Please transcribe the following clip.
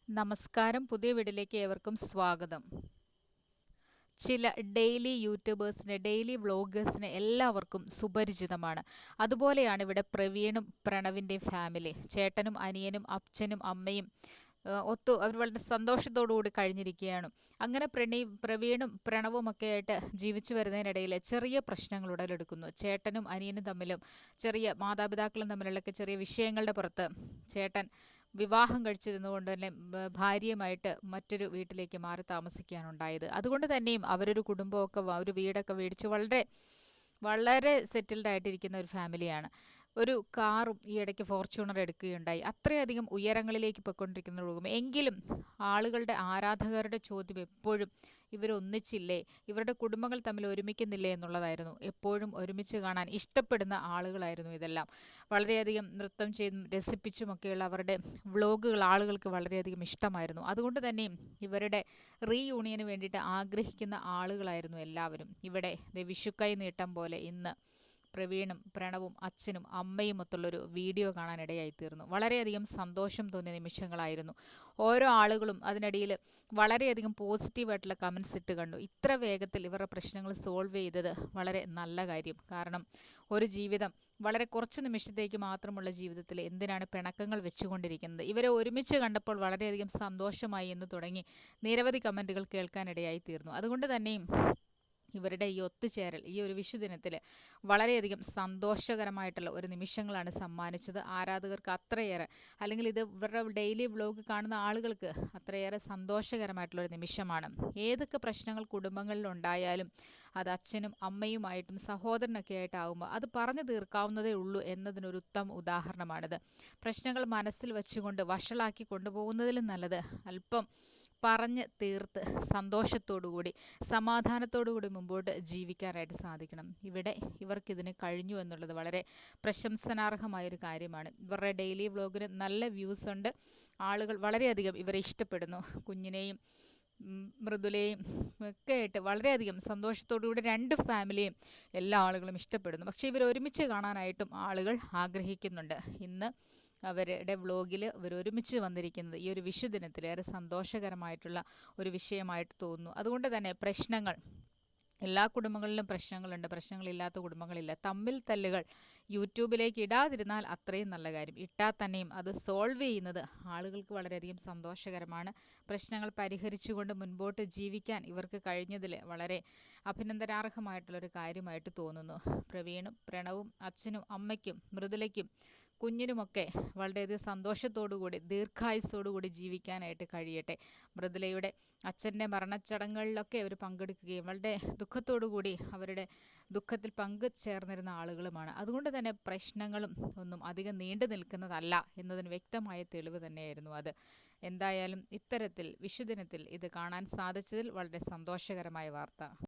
നമസ്കാരം. പുതിയ വീഡിയോയിലേക്ക് ഏവർക്കും സ്വാഗതം. ചില ഡെയിലി യൂട്യൂബേഴ്സിന്, ഡെയിലി വ്ളോഗേഴ്സിന് എല്ലാവർക്കും സുപരിചിതമാണ്. അതുപോലെയാണ് ഇവിടെ പ്രവീണും പ്രണവിൻ്റെയും ഫാമിലി. ചേട്ടനും അനിയനും അച്ഛനും അമ്മയും അവർ വളരെ സന്തോഷത്തോടുകൂടി കഴിഞ്ഞിരിക്കുകയാണ്. അങ്ങനെ പ്രവീണും പ്രണവും ഒക്കെ ആയിട്ട് ജീവിച്ചു വരുന്നതിനിടയിൽ ചെറിയ പ്രശ്നങ്ങൾ ഉടലെടുക്കുന്നു. ചേട്ടനും അനിയനും തമ്മിലും മാതാപിതാക്കളും തമ്മിലുള്ള ചെറിയ വിഷയങ്ങളുടെ പുറത്ത് ചേട്ടൻ വിവാഹം കഴിച്ചിരുന്നുകൊണ്ട് തന്നെ ഭാര്യയുമായിട്ട് മറ്റൊരു വീട്ടിലേക്ക് മാറി താമസിക്കുകയാണ് ഉണ്ടായത്. അതുകൊണ്ട് തന്നെയും അവരൊരു കുടുംബമൊക്കെ ഒരു വീടൊക്കെ മേടിച്ച് വളരെ വളരെ സെറ്റിൽഡ് ആയിട്ടിരിക്കുന്ന ഒരു ഫാമിലിയാണ്. ഒരു കാറും ഈ ഇടയ്ക്ക് ഫോർച്യൂണർ എടുക്കുകയുണ്ടായി. അത്രയധികം ഉയരങ്ങളിലേക്ക് പോയിക്കൊണ്ടിരിക്കുന്ന എങ്കിലും ആളുകളുടെ ആരാധകരുടെ ചോദ്യം എപ്പോഴും ഇവരൊന്നിച്ചില്ലേ, ഇവരുടെ കുടുംബങ്ങൾ തമ്മിൽ ഒരുമിക്കുന്നില്ലേ എന്നുള്ളതായിരുന്നു. എപ്പോഴും ഒരുമിച്ച് കാണാൻ ഇഷ്ടപ്പെടുന്ന ആളുകളായിരുന്നു ഇതെല്ലാം. വളരെയധികം നൃത്തം ചെയ്തും രസിപ്പിച്ചുമൊക്കെയുള്ള അവരുടെ വ്ളോഗുകൾ ആളുകൾക്ക് വളരെയധികം ഇഷ്ടമായിരുന്നു. അതുകൊണ്ട് തന്നെയും ഇവരുടെ റീയൂണിയന് വേണ്ടിയിട്ട് ആഗ്രഹിക്കുന്ന ആളുകളായിരുന്നു എല്ലാവരും. ഇവിടെ വിഷുക്കൈ നീട്ടം പോലെ ഇന്ന് പ്രവീണും പ്രണവും അച്ഛനും അമ്മയും ഒത്തുള്ളൊരു വീഡിയോ കാണാനിടയായി തീർന്നു. വളരെയധികം സന്തോഷം തോന്നിയ നിമിഷങ്ങളായിരുന്നു. ഓരോ ആളുകളും അതിനിടയിൽ വളരെയധികം പോസിറ്റീവായിട്ടുള്ള കമൻസ് ഇട്ട് കണ്ടു. ഇത്ര വേഗത്തിൽ ഇവരുടെ പ്രശ്നങ്ങൾ സോൾവ് ചെയ്തത് വളരെ നല്ല കാര്യം. കാരണം ഒരു ജീവിതം, വളരെ കുറച്ച് നിമിഷത്തേക്ക് മാത്രമുള്ള ജീവിതത്തിൽ എന്തിനാണ് പിണക്കങ്ങൾ വെച്ചുകൊണ്ടിരിക്കുന്നത്? ഇവരെ ഒരുമിച്ച് കണ്ടപ്പോൾ വളരെയധികം സന്തോഷമായി എന്ന് തുടങ്ങി നിരവധി കമൻറ്റുകൾ കേൾക്കാനിടയായി തീർന്നു. അതുകൊണ്ട് തന്നെയും ഇവരുടെ ഈ ഒത്തുചേരൽ ഈ ഒരു വിഷുദിനത്തിൽ വളരെയധികം സന്തോഷകരമായിട്ടുള്ള ഒരു നിമിഷങ്ങളാണ് സമ്മാനിച്ചത്. ആരാധകർക്ക് അത്രയേറെ, അല്ലെങ്കിൽ ഇത് ഇവരുടെ ഡെയിലി വ്ലോഗ് കാണുന്ന ആളുകൾക്ക് അത്രയേറെ സന്തോഷകരമായിട്ടുള്ളൊരു നിമിഷമാണ്. ഏതൊക്കെ പ്രശ്നങ്ങൾ കുടുംബങ്ങളിലുണ്ടായാലും അത് അച്ഛനും അമ്മയുമായിട്ടും സഹോദരനൊക്കെ ആയിട്ടാകുമ്പോൾ അത് പറഞ്ഞു തീർക്കാവുന്നതേ ഉള്ളൂ എന്നതിനൊരു ഉത്തമ ഉദാഹരണമാണിത്. പ്രശ്നങ്ങൾ മനസ്സിൽ വെച്ചുകൊണ്ട് വഷളാക്കി കൊണ്ടുപോകുന്നതിലും നല്ലത് അല്പം പറഞ്ഞ് തീർത്ത് സന്തോഷത്തോടുകൂടി സമാധാനത്തോടുകൂടി മുമ്പോട്ട് ജീവിക്കാനായിട്ട് സാധിക്കണം. ഇവിടെ ഇവർക്കിതിന് കഴിഞ്ഞു എന്നുള്ളത് വളരെ പ്രശംസനാർഹമായൊരു കാര്യമാണ്. ഇവരുടെ ഡെയിലി വ്ലോഗിന് നല്ല വ്യൂസ് ഉണ്ട്. ആളുകൾ വളരെയധികം ഇവരെ ഇഷ്ടപ്പെടുന്നു. കുഞ്ഞിനെയും മൃദുലയും ഒക്കെ ആയിട്ട് വളരെയധികം സന്തോഷത്തോടുകൂടി രണ്ട് ഫാമിലിയും എല്ലാ ആളുകളും ഇഷ്ടപ്പെടുന്നു. പക്ഷേ ഇവർ ഒരുമിച്ച് കാണാനായിട്ടും ആളുകൾ ആഗ്രഹിക്കുന്നുണ്ട്. ഇന്ന് അവരുടെ വ്ളോഗിൽ ഇവരൊരുമിച്ച് വന്നിരിക്കുന്നത് ഈ ഒരു വിഷുദിനത്തിൽ ഏറെ സന്തോഷകരമായിട്ടുള്ള ഒരു വിഷയമായിട്ട് തോന്നുന്നു. അതുകൊണ്ട് തന്നെ പ്രശ്നങ്ങൾ, എല്ലാ കുടുംബങ്ങളിലും പ്രശ്നങ്ങളുണ്ട്, പ്രശ്നങ്ങളില്ലാത്ത കുടുംബങ്ങളില്ല. തമ്മിൽ തല്ലുകൾ യൂട്യൂബിലേക്ക് ഇടാതിരുന്നാൽ അത്രയും നല്ല കാര്യം. ഇട്ടാൽ തന്നെയും അത് സോൾവ് ചെയ്യുന്നത് ആളുകൾക്ക് വളരെയധികം സന്തോഷകരമാണ്. പ്രശ്നങ്ങൾ പരിഹരിച്ചുകൊണ്ട് മുൻപോട്ട് ജീവിക്കാൻ ഇവർക്ക് കഴിഞ്ഞതിൽ വളരെ അഭിനന്ദനാർഹമായിട്ടുള്ളൊരു കാര്യമായിട്ട് തോന്നുന്നു. പ്രവീണും പ്രണവും അച്ഛനും അമ്മയ്ക്കും മൃദുലയ്ക്കും കുഞ്ഞിനുമൊക്കെ വളരെയധികം സന്തോഷത്തോടുകൂടി ദീർഘായുസ്സോടുകൂടി ജീവിക്കാനായിട്ട് കഴിയട്ടെ. മൃദുലയുടെ അച്ഛൻ്റെ മരണച്ചടങ്ങുകളിലൊക്കെ അവർ പങ്കെടുക്കുകയും വളരെ ദുഃഖത്തോടുകൂടി അവരുടെ ദുഃഖത്തിൽ പങ്കുചേർന്നിരുന്ന ആളുകളുമാണ്. അതുകൊണ്ട് തന്നെ പ്രശ്നങ്ങളും ഒന്നും അധികം നീണ്ടു നിൽക്കുന്നതല്ല എന്നതിന് വ്യക്തമായ തെളിവ് തന്നെയായിരുന്നു അത്. എന്തായാലും ഇത്തരത്തിൽ വിഷുദിനത്തിൽ ഇത് കാണാൻ സാധിച്ചതിൽ വളരെ സന്തോഷകരമായ വാർത്ത.